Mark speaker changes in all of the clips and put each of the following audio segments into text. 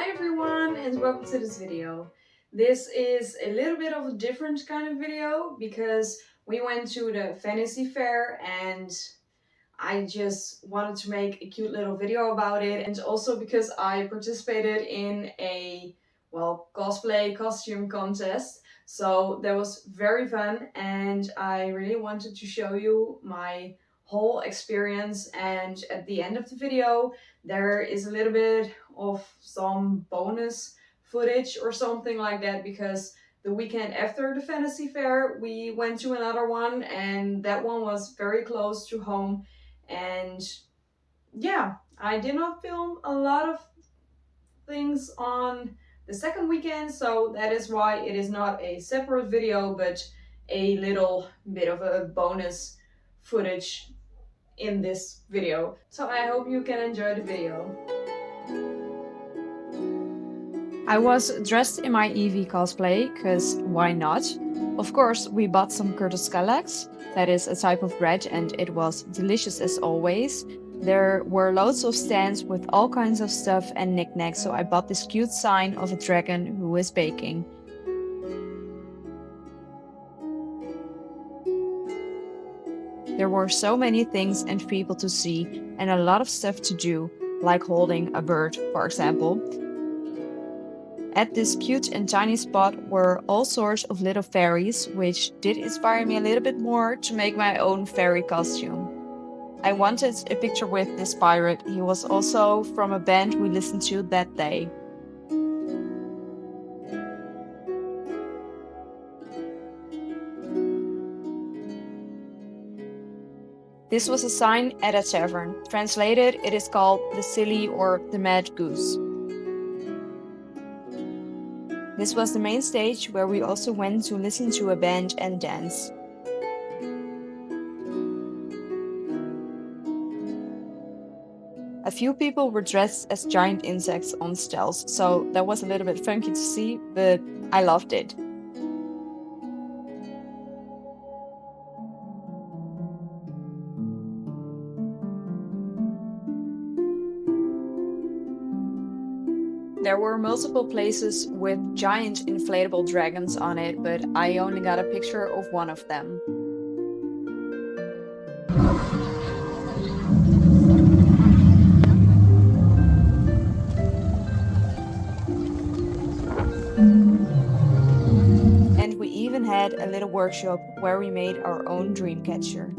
Speaker 1: Hi everyone and welcome to this video. This is a little bit of a different kind of video because we went to the fantasy fair and I just wanted to make a cute little video about it, and also because I participated in a cosplay costume contest. So that was very fun and I really wanted to show you my whole experience, and at the end of the video there is a little bit of some bonus footage or something like that, because the weekend after the fantasy fair we went to another one and that one was very close to home. And yeah, I did not film a lot of things on the second weekend, so that is why it is not a separate video but a little bit of a bonus footage in this video. So I hope you can enjoy the video. I was dressed in my Eevee cosplay, cause why not? Of course, we bought some Kurtoskeleks, that is a type of bread, and it was delicious as always. There were loads of stands with all kinds of stuff and knickknacks, so I bought this cute sign of a dragon who is baking. There were so many things and people to see, and a lot of stuff to do, like holding a bird, for example. At this cute and tiny spot were all sorts of little fairies, which did inspire me a little bit more to make my own fairy costume. I wanted a picture with this pirate. He was also from a band we listened to that day. This was a sign at a tavern. Translated, it is called the Silly or the Mad Goose. This was the main stage where we also went to listen to a band and dance. A few people were dressed as giant insects on stilts, so that was a little bit funky to see, but I loved it. There were multiple places with giant inflatable dragons on it, but I only got a picture of one of them. And we even had a little workshop where we made our own dream catcher.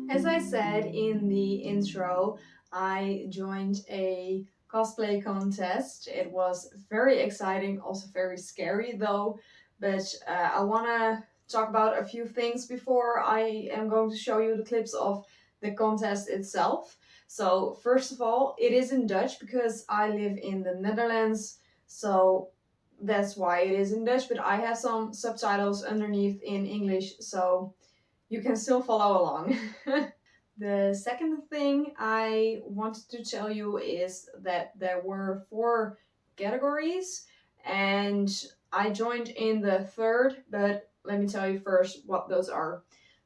Speaker 1: As I said in the intro, I joined a cosplay contest. It was very exciting, also very scary though, but I want to talk about a few things before I am going to show you the clips of the contest itself. So first of all, it is in Dutch because I live in the Netherlands, so that's why it is in Dutch, but I have some subtitles underneath in English, so you can still follow along. The second thing I wanted to tell you is that there were 4 categories and I joined in the third, but let me tell you first what those are.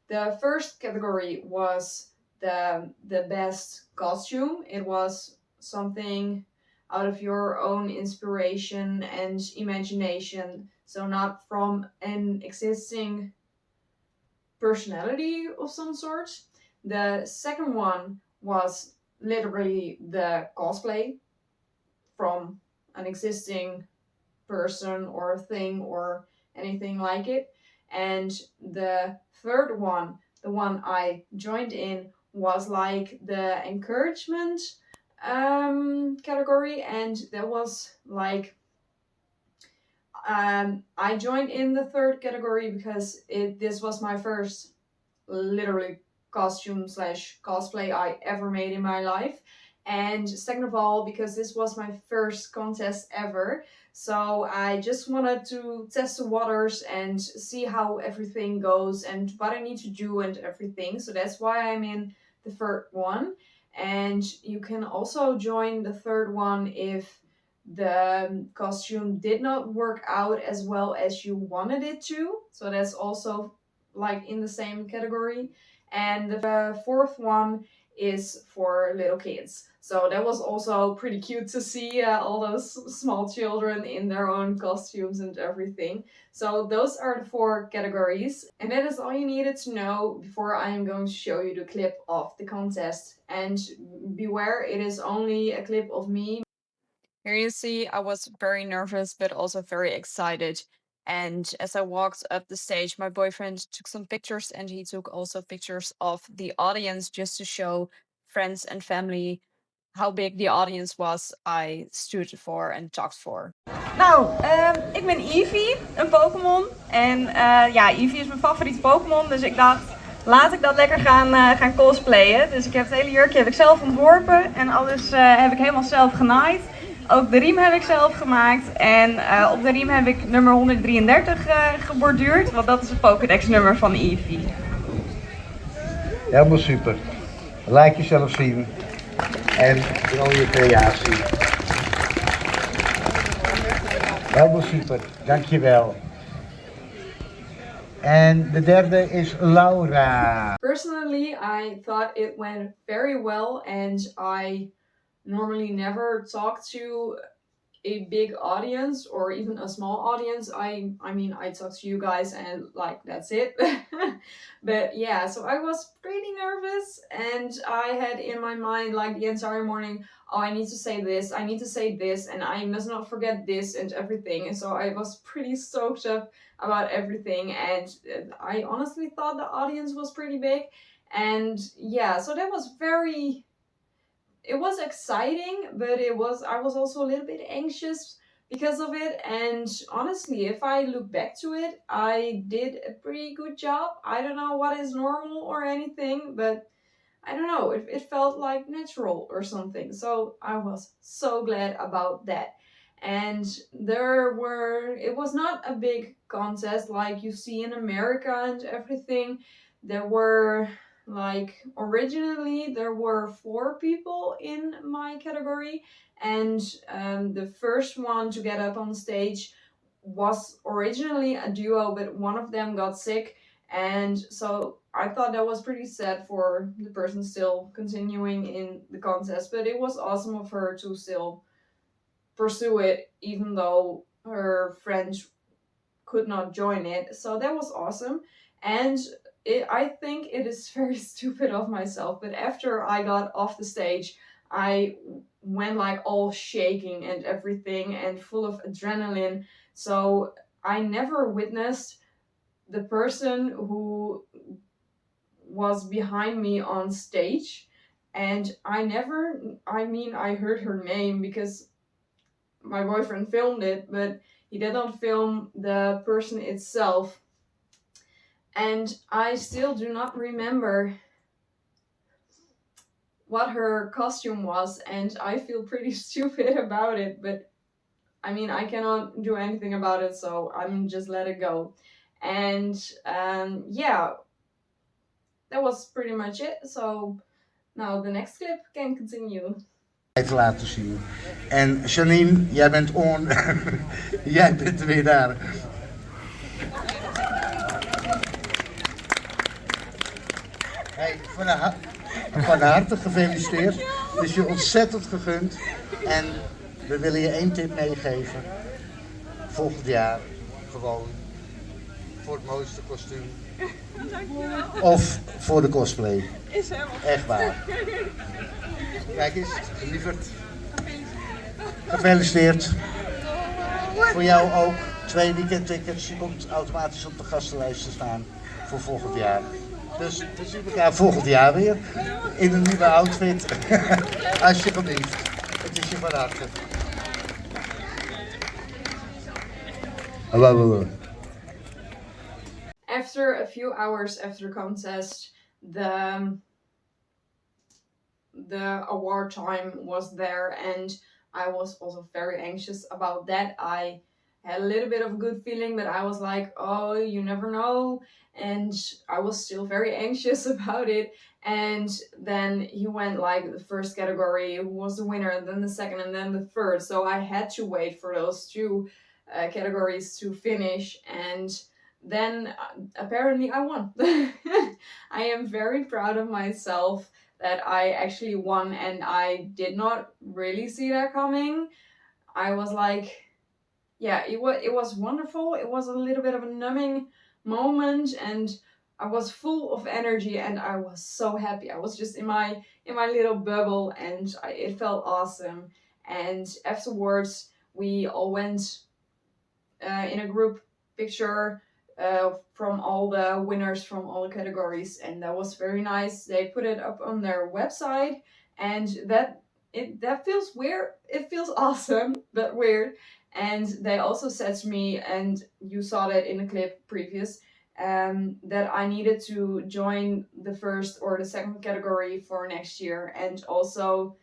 Speaker 1: The first category was the best costume. It was something out of your own inspiration and imagination, so not from an existing personality of some sort. The second one was literally the cosplay from an existing person or thing or anything like it. And the third one, the one I joined in, was like the encouragement category, and that was like I joined in the third category because this was my first literally costume slash cosplay I ever made in my life. And second of all, because this was my first contest ever, so I just wanted to test the waters and see how everything goes and what I need to do and everything. So that's why I'm in the third one. And you can also join the third one if the costume did not work out as well as you wanted it to. So that's also like in the same category. And the fourth one is for little kids. So that was also pretty cute to see all those small children in their own costumes and everything. So those are the 4 categories, and that is all you needed to know before I am going to show you the clip of the contest. And beware, it is only a clip of me. Here you see I was very nervous but also very excited. And as I walked up the stage, my boyfriend took some pictures, and he took also pictures of the audience just to show friends and family how big the audience was I stood for and talked for. Nou, ik ben Eevee, een Pokémon. En ja, Eevee is mijn favoriete Pokémon, dus ik dacht, laat ik dat lekker gaan cosplayen. Dus ik heb het hele jurkje heb ik zelf ontworpen en alles heb ik helemaal zelf genaaid. Ook de riem heb ik zelf gemaakt en op de riem heb ik nummer 133 geborduurd, want dat is het Pokédex nummer van Eevee.
Speaker 2: Helemaal super. Laat jezelf zien en vooral je creatie. Helemaal super, dankjewel. En de derde is Laura.
Speaker 1: Personally, I thought it went very well, and I normally never talk to a big audience or even a small audience. I mean, I talk to you guys and like that's it. But yeah, so I was pretty nervous, and I had in my mind like the entire morning, oh, I need to say this, I need to say this, and I must not forget this and everything. And so I was pretty stoked up about everything, and I honestly thought the audience was pretty big. And yeah, so that was very, it was exciting, but I was also a little bit anxious because of it. And honestly, if I look back to it, I did a pretty good job. I don't know what is normal or anything, but I don't know, it felt like natural or something. So I was so glad about that. And it was not a big contest like you see in America and everything. There were like, originally there were 4 people in my category, and the first one to get up on stage was originally a duo, but one of them got sick, and so I thought that was pretty sad for the person still continuing in the contest. But it was awesome of her to still pursue it, even though her friends could not join it. So that was awesome. And I think it is very stupid of myself, but after I got off the stage, I went like all shaking and everything and full of adrenaline. So I never witnessed the person who was behind me on stage, and I heard her name because my boyfriend filmed it, but he did not film the person itself. And I still do not remember what her costume was, and I feel pretty stupid about it, but I mean, I cannot do anything about it, so I'm just let it go. And yeah, that was pretty much it. So now the next clip can continue.
Speaker 2: Te laten zien. En Janine, jij bent jij bent weer daar. Hey, van harte gefeliciteerd. Het is je ontzettend gegund. En we willen je 1 tip meegeven. Volgend jaar gewoon voor het mooiste kostuum. Of voor de cosplay.
Speaker 3: Is helemaal
Speaker 2: echt waar. Kijk eens, lieverd. Gefeliciteerd. Voor jou ook 2 weekendtickets. Je komt automatisch op de gastenlijst te staan voor volgend jaar. Dus we zien elkaar volgend jaar weer in een nieuwe outfit. Alsjeblieft. Het is je van harte. Hallo.
Speaker 1: After a few hours after the contest, the award time was there, and I was also very anxious about that. I had a little bit of a good feeling, but I was like, oh, you never know, and I was still very anxious about it. And then he went like the first category, who was the winner, and then the second, and then the third. So I had to wait for those 2 categories to finish, and then apparently I won. I am very proud of myself that I actually won, and I did not really see that coming. I was like, yeah, it was wonderful. It was a little bit of a numbing moment, and I was full of energy, and I was so happy. I was just in my little bubble, and it felt awesome. And afterwards, we all went in a group picture from all the winners from all the categories, and that was very nice. They put it up on their website, and that feels weird. It feels awesome, but weird. And they also said to me, and you saw that in the clip previous, that I needed to join the first or the second category for next year. And also,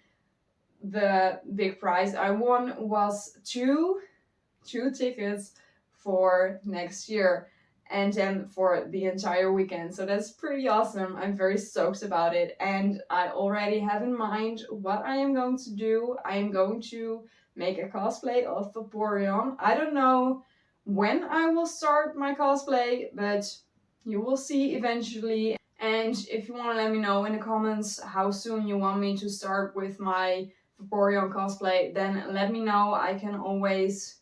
Speaker 1: the big prize I won was two tickets for next year, and then for the entire weekend. So that's pretty awesome. I'm very stoked about it, and I already have in mind what I am going to do. I am going to make a cosplay of Vaporeon. I don't know when I will start my cosplay, but you will see eventually. And if you want to let me know in the comments how soon you want me to start with my Vaporeon cosplay, then let me know. I can always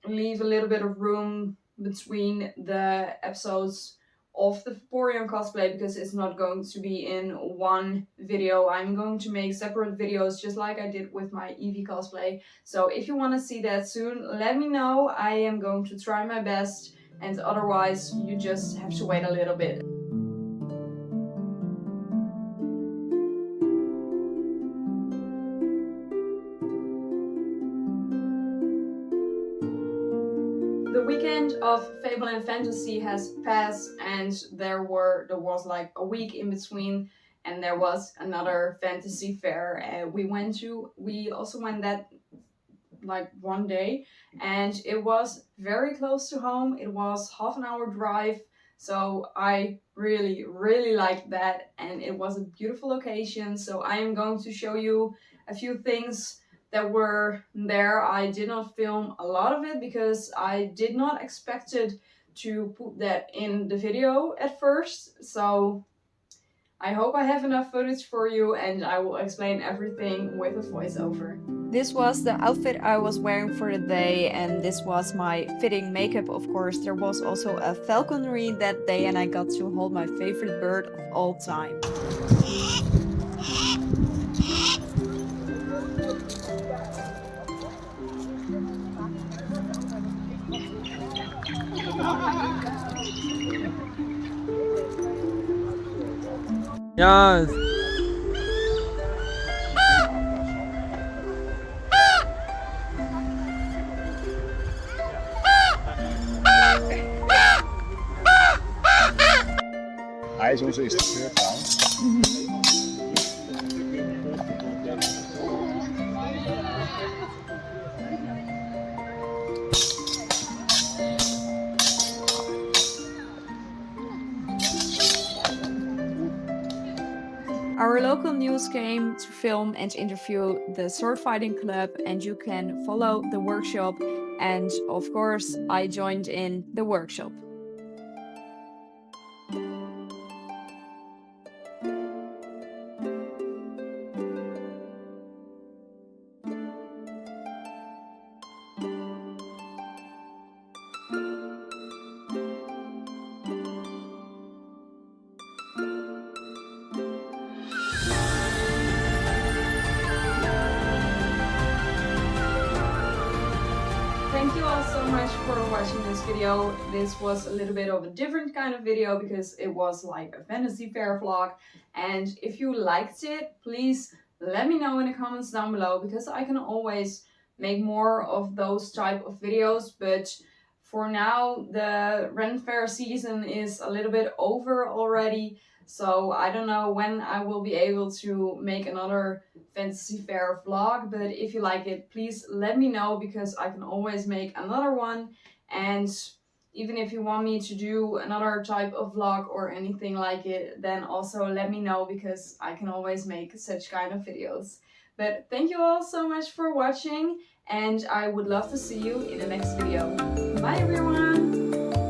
Speaker 1: leave a little bit of room between the episodes of the Vaporeon cosplay, because it's not going to be in one video. I'm going to make separate videos just like I did with my Eevee cosplay. So if you want to see that soon, let me know. I am going to try my best, and otherwise you just have to wait a little bit. The weekend of Fable and Fantasy has passed, and there was like a week in between, and there was another fantasy fair. We also went that like one day, and it was very close to home. It was half an hour drive, so I really, really liked that, and it was a beautiful location. So I am going to show you a few things that were there. I did not film a lot of it because I did not expect it to put that in the video at first. So I hope I have enough footage for you, and I will explain everything with a voiceover. This was the outfit I was wearing for the day, and this was my fitting makeup, of course. There was also a falconry that day, and I got to hold my favorite bird of all time.
Speaker 3: Ja,
Speaker 4: Hij is onze instructeur trouwens.
Speaker 1: Our local news came to film and interview the sword fighting club, and you can follow the workshop. And of course, I joined in the workshop. Thank you all so much for watching this video. This was a little bit of a different kind of video because it was like a fantasy fair vlog. And if you liked it, please let me know in the comments down below, because I can always make more of those type of videos. But for now, the Ren Fair season is a little bit over already. So I don't know when I will be able to make another fantasy fair vlog, but if you like it, please let me know, because I can always make another one. And even if you want me to do another type of vlog or anything like it, then also let me know, because I can always make such kind of videos. But thank you all so much for watching, and I would love to see you in the next video. Bye everyone!